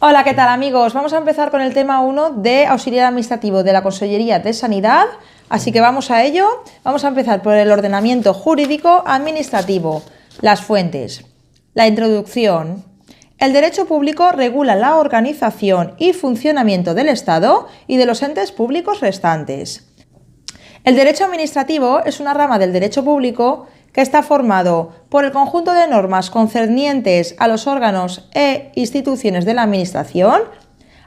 Hola, ¿qué tal amigos? Vamos a empezar con el tema 1 de auxiliar administrativo de la Consellería de Sanidad, así que vamos a ello. Vamos a empezar por el ordenamiento jurídico administrativo, las fuentes. La introducción. El derecho público regula la organización y funcionamiento del Estado y de los entes públicos restantes. El derecho administrativo es una rama del derecho público que está formado por el conjunto de normas concernientes a los órganos e instituciones de la Administración,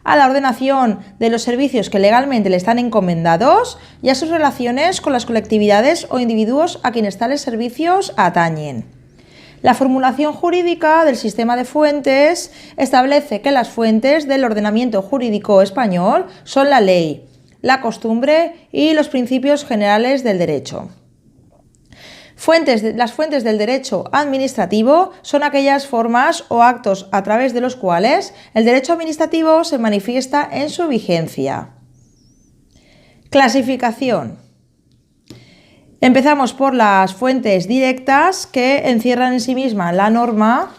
a la ordenación de los servicios que legalmente le están encomendados y a sus relaciones con las colectividades o individuos a quienes tales servicios atañen. La formulación jurídica del sistema de fuentes establece que las fuentes del ordenamiento jurídico español son la ley, la costumbre y los principios generales del derecho. Las fuentes del derecho administrativo son aquellas formas o actos a través de los cuales el derecho administrativo se manifiesta en su vigencia. Clasificación. Empezamos por las fuentes directas que encierran en sí misma la norma.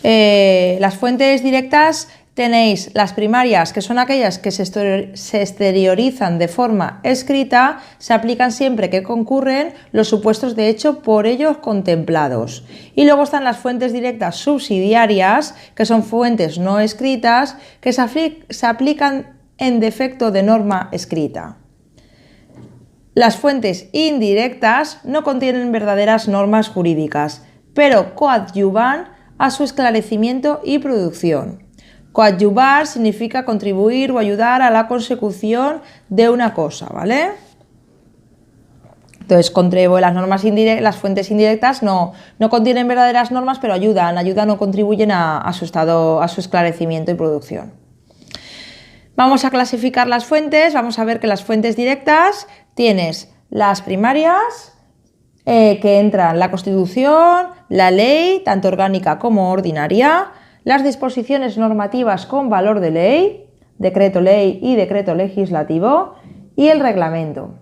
Las fuentes directas tenéis las primarias, que son aquellas que se exteriorizan de forma escrita, se aplican siempre que concurren los supuestos de hecho por ellos contemplados. Y luego están las fuentes directas subsidiarias, que son fuentes no escritas, que se aplican en defecto de norma escrita. Las fuentes indirectas no contienen verdaderas normas jurídicas, pero coadyuvan a su esclarecimiento y producción. Coadyuvar significa contribuir o ayudar a la consecución de una cosa, ¿vale? Entonces, las fuentes indirectas no contienen verdaderas normas, pero ayudan o contribuyen a su esclarecimiento y producción. Vamos a clasificar las fuentes. Vamos a ver que las fuentes directas tienes las primarias, que entran la Constitución, la ley, tanto orgánica como ordinaria, las disposiciones normativas con valor de ley, decreto ley y decreto legislativo, y el reglamento.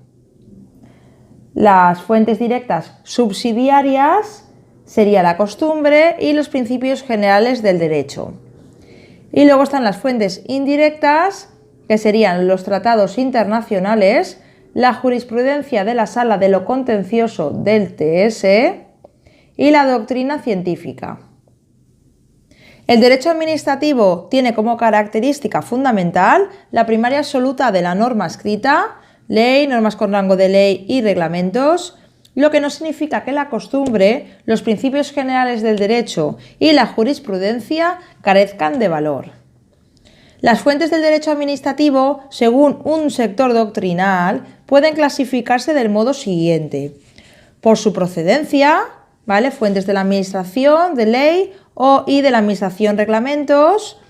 Las fuentes directas subsidiarias sería la costumbre y los principios generales del derecho. Y luego están las fuentes indirectas, que serían los tratados internacionales, la jurisprudencia de la Sala de lo Contencioso del TS y la doctrina científica. El derecho administrativo tiene como característica fundamental la primaria absoluta de la norma escrita, ley, normas con rango de ley y reglamentos, lo que no significa que la costumbre, los principios generales del derecho y la jurisprudencia carezcan de valor. Las fuentes del derecho administrativo, según un sector doctrinal, pueden clasificarse del modo siguiente: por su procedencia, ¿vale? Fuentes de la administración, de ley y de la administración reglamentos;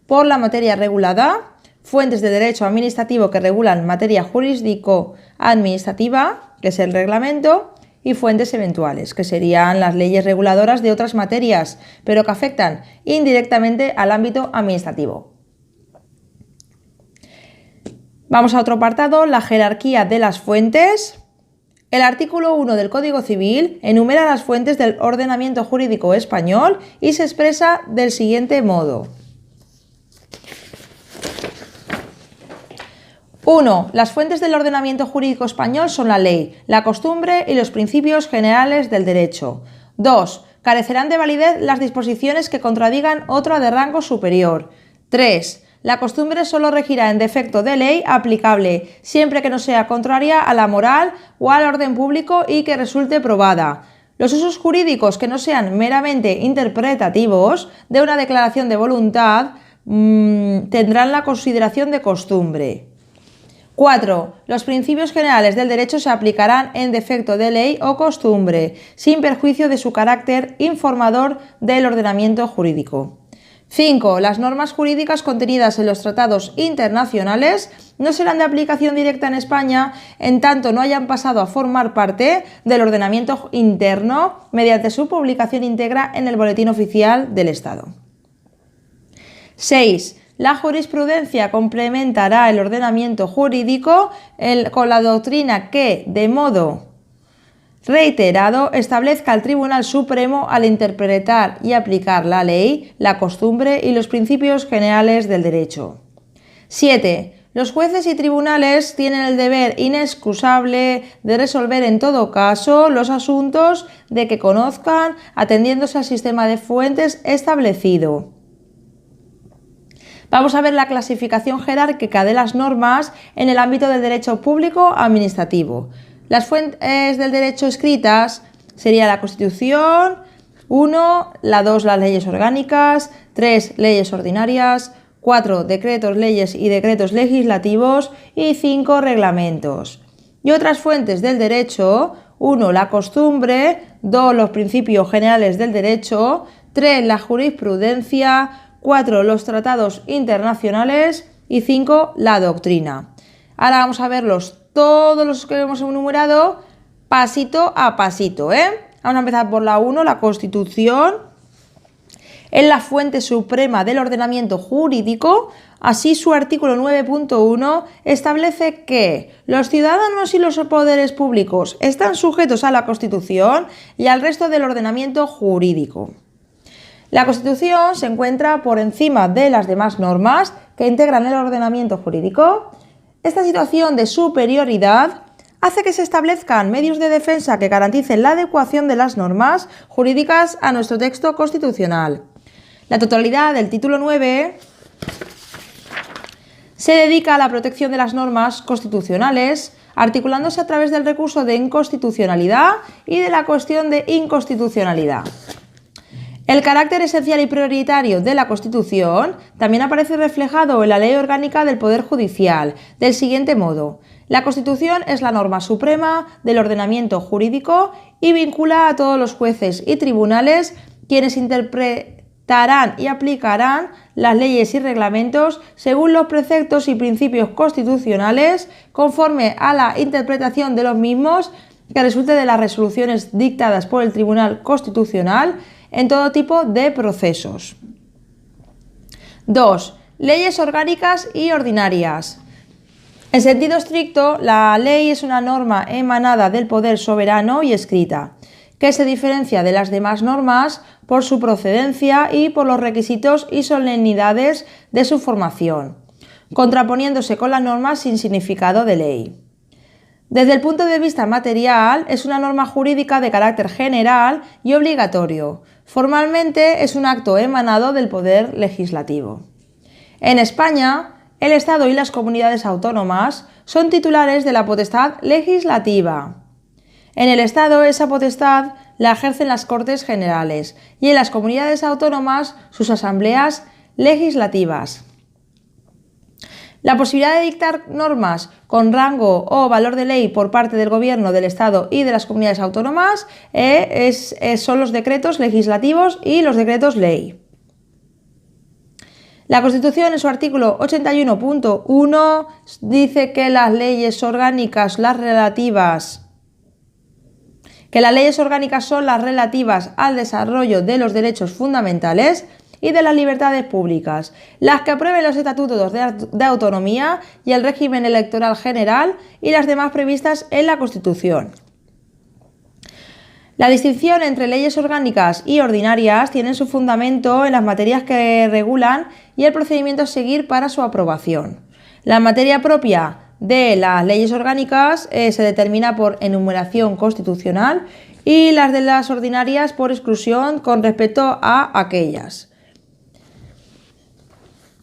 por la materia regulada, fuentes de derecho administrativo que regulan materia jurídico-administrativa, que es el reglamento; y fuentes eventuales, que serían las leyes reguladoras de otras materias, pero que afectan indirectamente al ámbito administrativo. Vamos a otro apartado, la jerarquía de las fuentes. El artículo 1 del Código Civil enumera las fuentes del ordenamiento jurídico español y se expresa del siguiente modo. 1. Las fuentes del ordenamiento jurídico español son la ley, la costumbre y los principios generales del derecho. 2. Carecerán de validez las disposiciones que contradigan otra de rango superior. 3. La costumbre solo regirá en defecto de ley aplicable, siempre que no sea contraria a la moral o al orden público y que resulte probada. Los usos jurídicos que no sean meramente interpretativos de una declaración de voluntad tendrán la consideración de costumbre. 4. Los principios generales del derecho se aplicarán en defecto de ley o costumbre, sin perjuicio de su carácter informador del ordenamiento jurídico. 5. Las normas jurídicas contenidas en los tratados internacionales no serán de aplicación directa en España en tanto no hayan pasado a formar parte del ordenamiento interno mediante su publicación íntegra en el Boletín Oficial del Estado. 6. La jurisprudencia complementará el ordenamiento jurídico con la doctrina que, de modo reiterado establezca el Tribunal Supremo al interpretar y aplicar la ley, la costumbre y los principios generales del derecho. 7. Los jueces y tribunales tienen el deber inexcusable de resolver en todo caso los asuntos de que conozcan, atendiéndose al sistema de fuentes establecido. Vamos a ver la clasificación jerárquica de las normas en el ámbito del derecho público administrativo. Las fuentes del derecho escritas sería la Constitución, 1, la 2, las leyes orgánicas, 3, leyes ordinarias, 4, decretos, leyes y decretos legislativos y 5, reglamentos. Y otras fuentes del derecho, 1, la costumbre, 2, los principios generales del derecho, 3, la jurisprudencia, 4, los tratados internacionales y 5, la doctrina. Ahora vamos a verlos todos los que hemos enumerado pasito a pasito. Vamos a empezar por la 1, la Constitución. Es la fuente suprema del ordenamiento jurídico. Así, su artículo 9.1 establece que los ciudadanos y los poderes públicos están sujetos a la Constitución y al resto del ordenamiento jurídico. La Constitución se encuentra por encima de las demás normas que integran el ordenamiento jurídico. Esta situación de superioridad hace que se establezcan medios de defensa que garanticen la adecuación de las normas jurídicas a nuestro texto constitucional. La totalidad del título 9 se dedica a la protección de las normas constitucionales, articulándose a través del recurso de inconstitucionalidad y de la cuestión de inconstitucionalidad. El carácter esencial y prioritario de la Constitución también aparece reflejado en la Ley Orgánica del Poder Judicial, del siguiente modo: la Constitución es la norma suprema del ordenamiento jurídico y vincula a todos los jueces y tribunales, quienes interpretarán y aplicarán las leyes y reglamentos según los preceptos y principios constitucionales, conforme a la interpretación de los mismos que resulte de las resoluciones dictadas por el Tribunal Constitucional en todo tipo de procesos. 2. Leyes orgánicas y ordinarias. En sentido estricto, la ley es una norma emanada del poder soberano y escrita, que se diferencia de las demás normas por su procedencia y por los requisitos y solemnidades de su formación, contraponiéndose con las normas sin significado de ley. Desde el punto de vista material, es una norma jurídica de carácter general y obligatorio. Formalmente es un acto emanado del poder legislativo. En España, el Estado y las comunidades autónomas son titulares de la potestad legislativa. En el Estado, esa potestad la ejercen las Cortes Generales y en las comunidades autónomas sus asambleas legislativas. La posibilidad de dictar normas con rango o valor de ley por parte del Gobierno del Estado y de las comunidades autónomas son los decretos legislativos y los decretos ley. La Constitución, en su artículo 81.1, dice que las leyes orgánicas son las relativas al desarrollo de los derechos fundamentales y de las libertades públicas, las que aprueben los estatutos de autonomía y el régimen electoral general y las demás previstas en la Constitución. La distinción entre leyes orgánicas y ordinarias tiene su fundamento en las materias que regulan y el procedimiento a seguir para su aprobación. La materia propia de las leyes orgánicas se determina por enumeración constitucional y las de las ordinarias por exclusión con respecto a aquellas.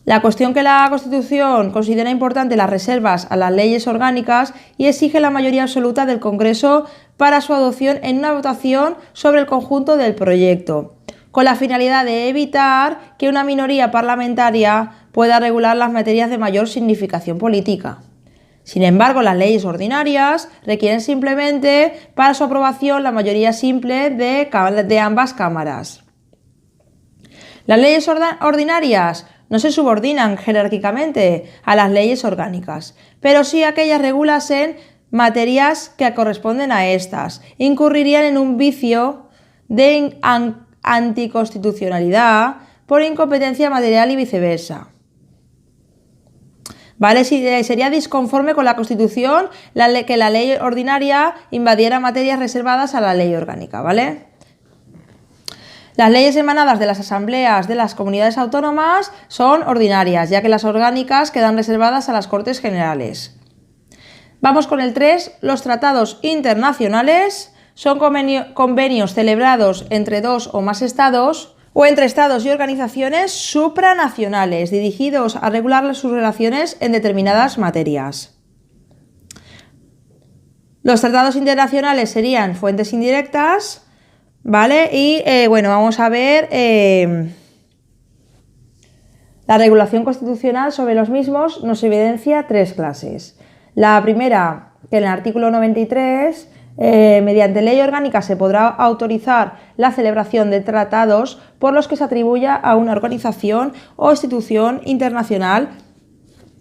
La cuestión que la Constitución considera importante las reservas a las leyes orgánicas y exige la mayoría absoluta del Congreso para su adopción en una votación sobre el conjunto del proyecto, con la finalidad de evitar que una minoría parlamentaria pueda regular las materias de mayor significación política. Sin embargo, las leyes ordinarias requieren simplemente para su aprobación la mayoría simple de ambas cámaras. Las leyes ordinarias no se subordinan jerárquicamente a las leyes orgánicas, pero si aquellas regulasen materias que corresponden a estas, incurrirían en un vicio de anticonstitucionalidad por incompetencia material y viceversa. ¿Vale? Sería disconforme con la Constitución que la ley ordinaria invadiera materias reservadas a la ley orgánica, ¿vale? Las leyes emanadas de las asambleas de las comunidades autónomas son ordinarias, ya que las orgánicas quedan reservadas a las Cortes Generales. Vamos con el 3. Los tratados internacionales son convenios celebrados entre dos o más estados o entre estados y organizaciones supranacionales dirigidos a regular sus relaciones en determinadas materias. Los tratados internacionales serían fuentes indirectas, ¿vale? Y bueno, vamos a ver la regulación constitucional sobre los mismos. Nos evidencia 3 clases. La primera, que en el artículo 93, mediante ley orgánica se podrá autorizar la celebración de tratados por los que se atribuya a una organización o institución internacional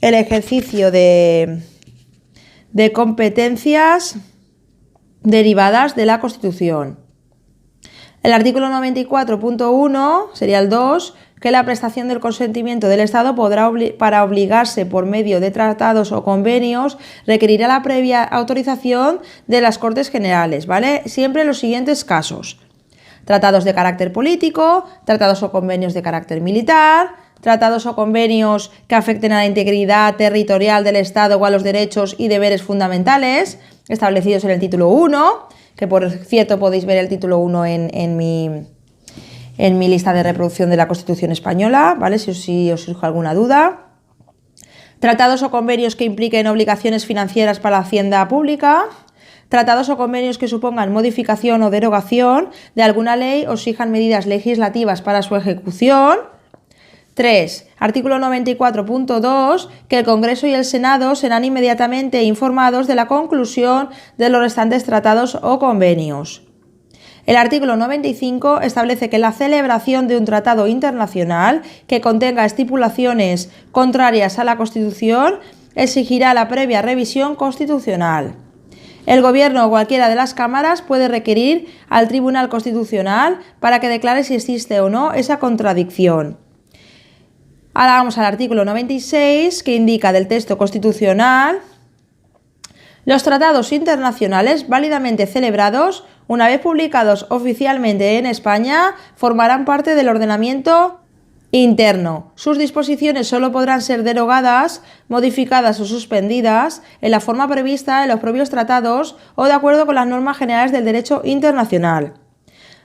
el ejercicio de competencias derivadas de la Constitución. El artículo 94.1 sería el 2, que la prestación del consentimiento del Estado para obligarse por medio de tratados o convenios requerirá la previa autorización de las Cortes Generales, ¿vale? Siempre en los siguientes casos: tratados de carácter político, tratados o convenios de carácter militar, tratados o convenios que afecten a la integridad territorial del Estado o a los derechos y deberes fundamentales establecidos en el título 1, que por cierto podéis ver el título 1 en mi lista de reproducción de la Constitución Española, ¿vale? Si os surge alguna duda. Tratados o convenios que impliquen obligaciones financieras para la hacienda pública. Tratados o convenios que supongan modificación o derogación de alguna ley o exijan medidas legislativas para su ejecución. 3. Artículo 94.2, que el Congreso y el Senado serán inmediatamente informados de la conclusión de los restantes tratados o convenios. El artículo 95 establece que la celebración de un tratado internacional que contenga estipulaciones contrarias a la Constitución exigirá la previa revisión constitucional. El Gobierno o cualquiera de las cámaras puede requerir al Tribunal Constitucional para que declare si existe o no esa contradicción. Ahora vamos al artículo 96, que indica del texto constitucional: los tratados internacionales válidamente celebrados, una vez publicados oficialmente en España, formarán parte del ordenamiento interno. Sus disposiciones solo podrán ser derogadas, modificadas o suspendidas en la forma prevista en los propios tratados o de acuerdo con las normas generales del derecho internacional.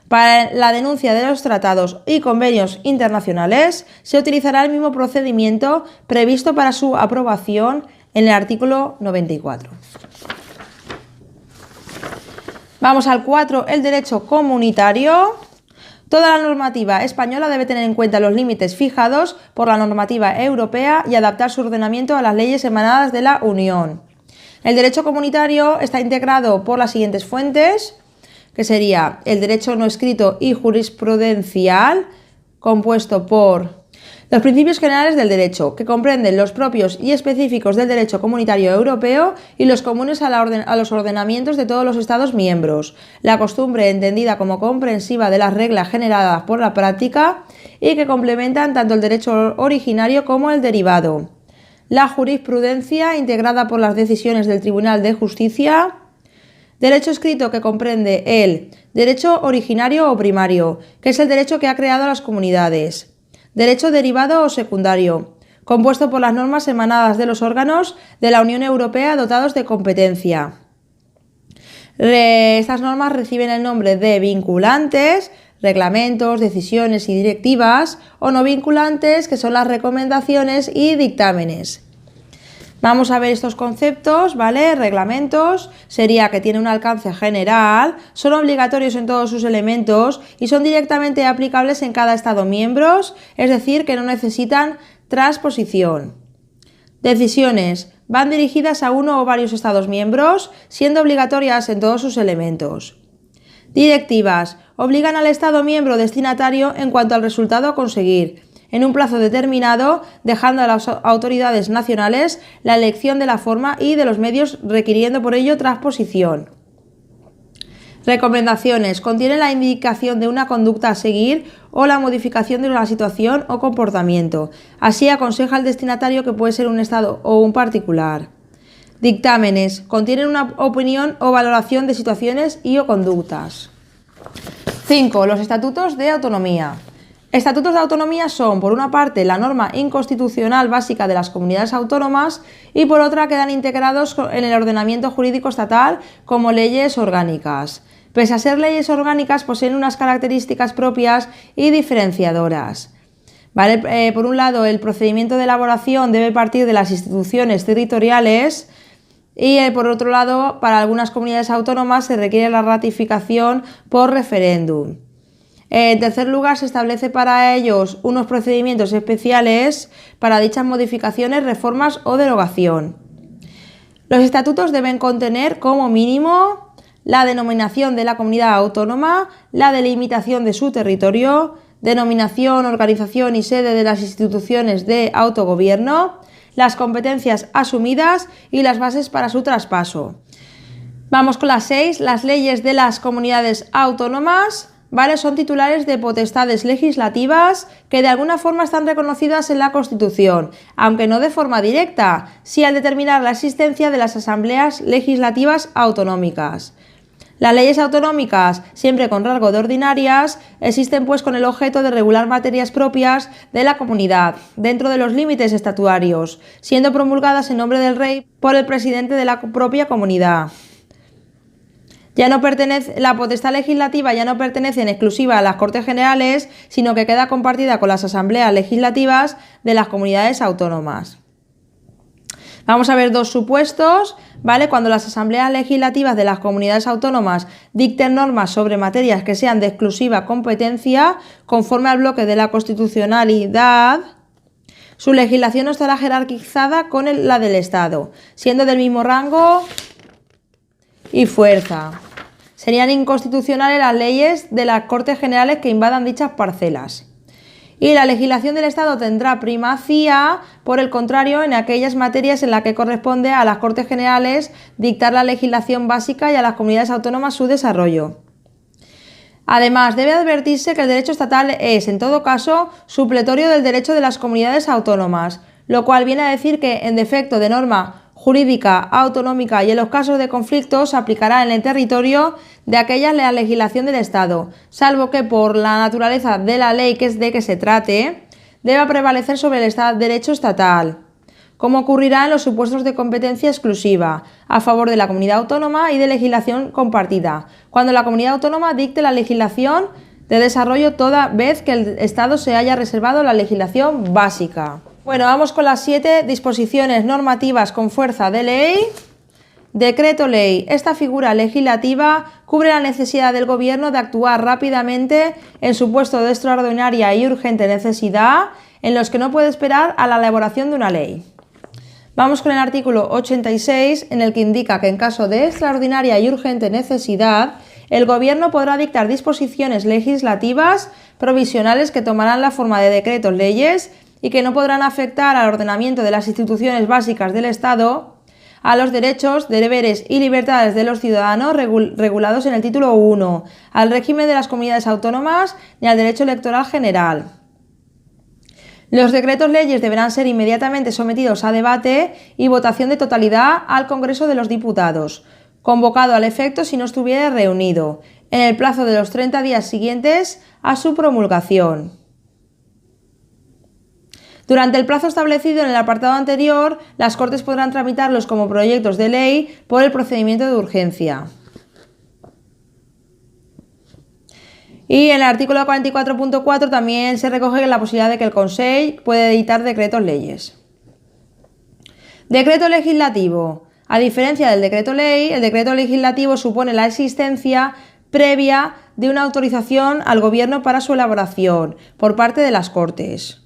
Para la denuncia de los tratados y convenios internacionales se utilizará el mismo procedimiento previsto para su aprobación en el artículo 94. Vamos al 4, el derecho comunitario. Toda la normativa española debe tener en cuenta los límites fijados por la normativa europea y adaptar su ordenamiento a las leyes emanadas de la Unión. El derecho comunitario está integrado por las siguientes fuentes, que sería el derecho no escrito y jurisprudencial, compuesto por los principios generales del derecho, que comprenden los propios y específicos del derecho comunitario europeo y los comunes a los ordenamientos de todos los Estados miembros, la costumbre entendida como comprensiva de las reglas generadas por la práctica y que complementan tanto el derecho originario como el derivado, la jurisprudencia integrada por las decisiones del Tribunal de Justicia. Derecho escrito, que comprende el derecho originario o primario, que es el derecho que ha creado las comunidades. Derecho derivado o secundario, compuesto por las normas emanadas de los órganos de la Unión Europea dotados de competencia. Estas normas reciben el nombre de vinculantes, reglamentos, decisiones y directivas, o no vinculantes, que son las recomendaciones y dictámenes. Vamos a ver estos conceptos, ¿vale? Reglamentos sería que tiene un alcance general, son obligatorios en todos sus elementos y son directamente aplicables en cada Estado miembro, es decir, que no necesitan transposición. Decisiones van dirigidas a uno o varios Estados miembros, siendo obligatorias en todos sus elementos. Directivas obligan al Estado miembro destinatario en cuanto al resultado a conseguir, en un plazo determinado, dejando a las autoridades nacionales la elección de la forma y de los medios, requiriendo por ello transposición. Recomendaciones. Contiene la indicación de una conducta a seguir o la modificación de una situación o comportamiento. Así aconseja al destinatario, que puede ser un Estado o un particular. Dictámenes. Contienen una opinión o valoración de situaciones y o conductas. 5. Los estatutos de autonomía. Estatutos de autonomía son, por una parte, la norma inconstitucional básica de las comunidades autónomas y por otra quedan integrados en el ordenamiento jurídico estatal como leyes orgánicas. Pese a ser leyes orgánicas, poseen unas características propias y diferenciadoras. ¿Vale? Por un lado, el procedimiento de elaboración debe partir de las instituciones territoriales y, por otro lado, para algunas comunidades autónomas se requiere la ratificación por referéndum. En tercer lugar, se establece para ellos unos procedimientos especiales para dichas modificaciones, reformas o derogación. Los estatutos deben contener como mínimo la denominación de la comunidad autónoma, la delimitación de su territorio, denominación, organización y sede de las instituciones de autogobierno, las competencias asumidas y las bases para su traspaso. Vamos con las 6. Las leyes de las comunidades autónomas, ¿vale? Son titulares de potestades legislativas que de alguna forma están reconocidas en la Constitución, aunque no de forma directa, sí al determinar la existencia de las asambleas legislativas autonómicas. Las leyes autonómicas, siempre con rango de ordinarias, existen pues con el objeto de regular materias propias de la comunidad, dentro de los límites estatutarios, siendo promulgadas en nombre del rey por el presidente de la propia comunidad. La potestad legislativa ya no pertenece en exclusiva a las Cortes Generales, sino que queda compartida con las asambleas legislativas de las comunidades autónomas. Vamos a ver dos supuestos, ¿vale? Cuando las asambleas legislativas de las comunidades autónomas dicten normas sobre materias que sean de exclusiva competencia, conforme al bloque de la constitucionalidad, su legislación no estará jerarquizada con la del Estado, siendo del mismo rango y fuerza. Serían inconstitucionales las leyes de las Cortes Generales que invadan dichas parcelas. Y la legislación del Estado tendrá primacía, por el contrario, en aquellas materias en las que corresponde a las Cortes Generales dictar la legislación básica y a las comunidades autónomas su desarrollo. Además, debe advertirse que el derecho estatal es, en todo caso, supletorio del derecho de las comunidades autónomas, lo cual viene a decir que, en defecto de norma jurídica autonómica y en los casos de conflicto, se aplicará en el territorio de aquellas la legislación del Estado, salvo que por la naturaleza de la ley de que se trate, deba prevalecer sobre el derecho estatal, como ocurrirá en los supuestos de competencia exclusiva, a favor de la comunidad autónoma y de legislación compartida, cuando la comunidad autónoma dicte la legislación de desarrollo toda vez que el Estado se haya reservado la legislación básica. Bueno, vamos con las 7 disposiciones normativas con fuerza de ley. Decreto ley. Esta figura legislativa cubre la necesidad del Gobierno de actuar rápidamente en supuestos de extraordinaria y urgente necesidad en los que no puede esperar a la elaboración de una ley. Vamos con el artículo 86, en el que indica que en caso de extraordinaria y urgente necesidad, el Gobierno podrá dictar disposiciones legislativas provisionales que tomarán la forma de decretos leyes y que no podrán afectar al ordenamiento de las instituciones básicas del Estado, a los derechos, deberes y libertades de los ciudadanos regulados en el título 1, al régimen de las comunidades autónomas ni al derecho electoral general. Los decretos leyes deberán ser inmediatamente sometidos a debate y votación de totalidad al Congreso de los Diputados, convocado al efecto si no estuviera reunido, en el plazo de los 30 días siguientes a su promulgación. Durante el plazo establecido en el apartado anterior, las Cortes podrán tramitarlos como proyectos de ley por el procedimiento de urgencia. Y en el artículo 44.4 también se recoge la posibilidad de que el Consejo puede editar decretos leyes. Decreto legislativo. A diferencia del decreto ley, el decreto legislativo supone la existencia previa de una autorización al Gobierno para su elaboración por parte de las Cortes.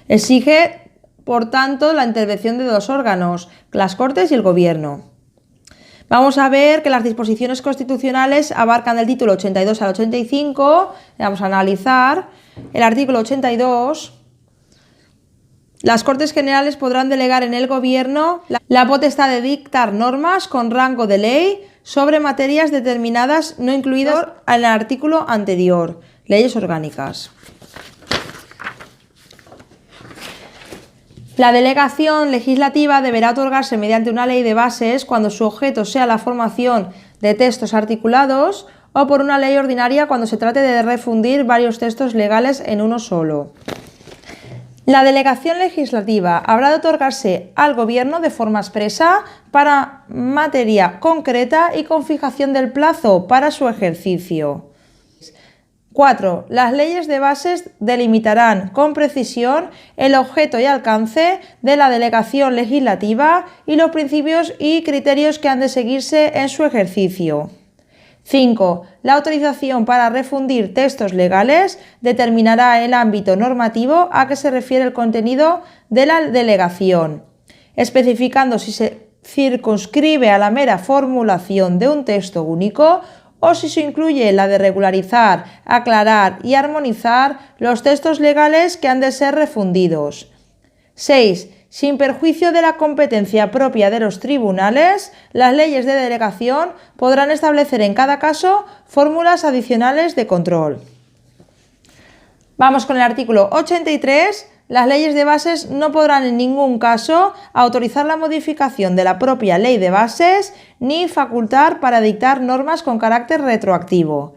Exige, por tanto, la intervención de dos órganos, las Cortes y el Gobierno. Vamos a ver que las disposiciones constitucionales abarcan del título 82 al 85. Vamos a analizar el artículo 82. Las Cortes Generales podrán delegar en el Gobierno la potestad de dictar normas con rango de ley sobre materias determinadas no incluidas en el artículo anterior, leyes orgánicas. La delegación legislativa deberá otorgarse mediante una ley de bases cuando su objeto sea la formación de textos articulados o por una ley ordinaria cuando se trate de refundir varios textos legales en uno solo. La delegación legislativa habrá de otorgarse al Gobierno de forma expresa para materia concreta y con fijación del plazo para su ejercicio. 4. Las leyes de bases delimitarán con precisión el objeto y alcance de la delegación legislativa y los principios y criterios que han de seguirse en su ejercicio. 5. La autorización para refundir textos legales determinará el ámbito normativo a que se refiere el contenido de la delegación, especificando si se circunscribe a la mera formulación de un texto único o si se incluye la de regularizar, aclarar y armonizar los textos legales que han de ser refundidos. 6. Sin perjuicio de la competencia propia de los tribunales, las leyes de delegación podrán establecer en cada caso fórmulas adicionales de control. Vamos con el artículo 83. Las leyes de bases no podrán en ningún caso autorizar la modificación de la propia ley de bases ni facultar para dictar normas con carácter retroactivo.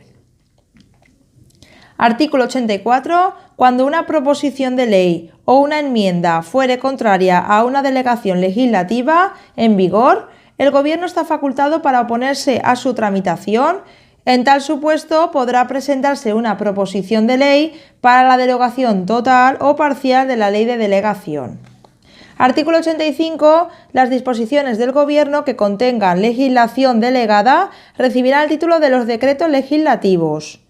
Artículo 84. Cuando una proposición de ley o una enmienda fuere contraria a una delegación legislativa en vigor, el Gobierno está facultado para oponerse a su tramitación. En tal supuesto, podrá presentarse una proposición de ley para la derogación total o parcial de la ley de delegación. Artículo 85. Las disposiciones del Gobierno que contengan legislación delegada recibirán el título de los decretos legislativos.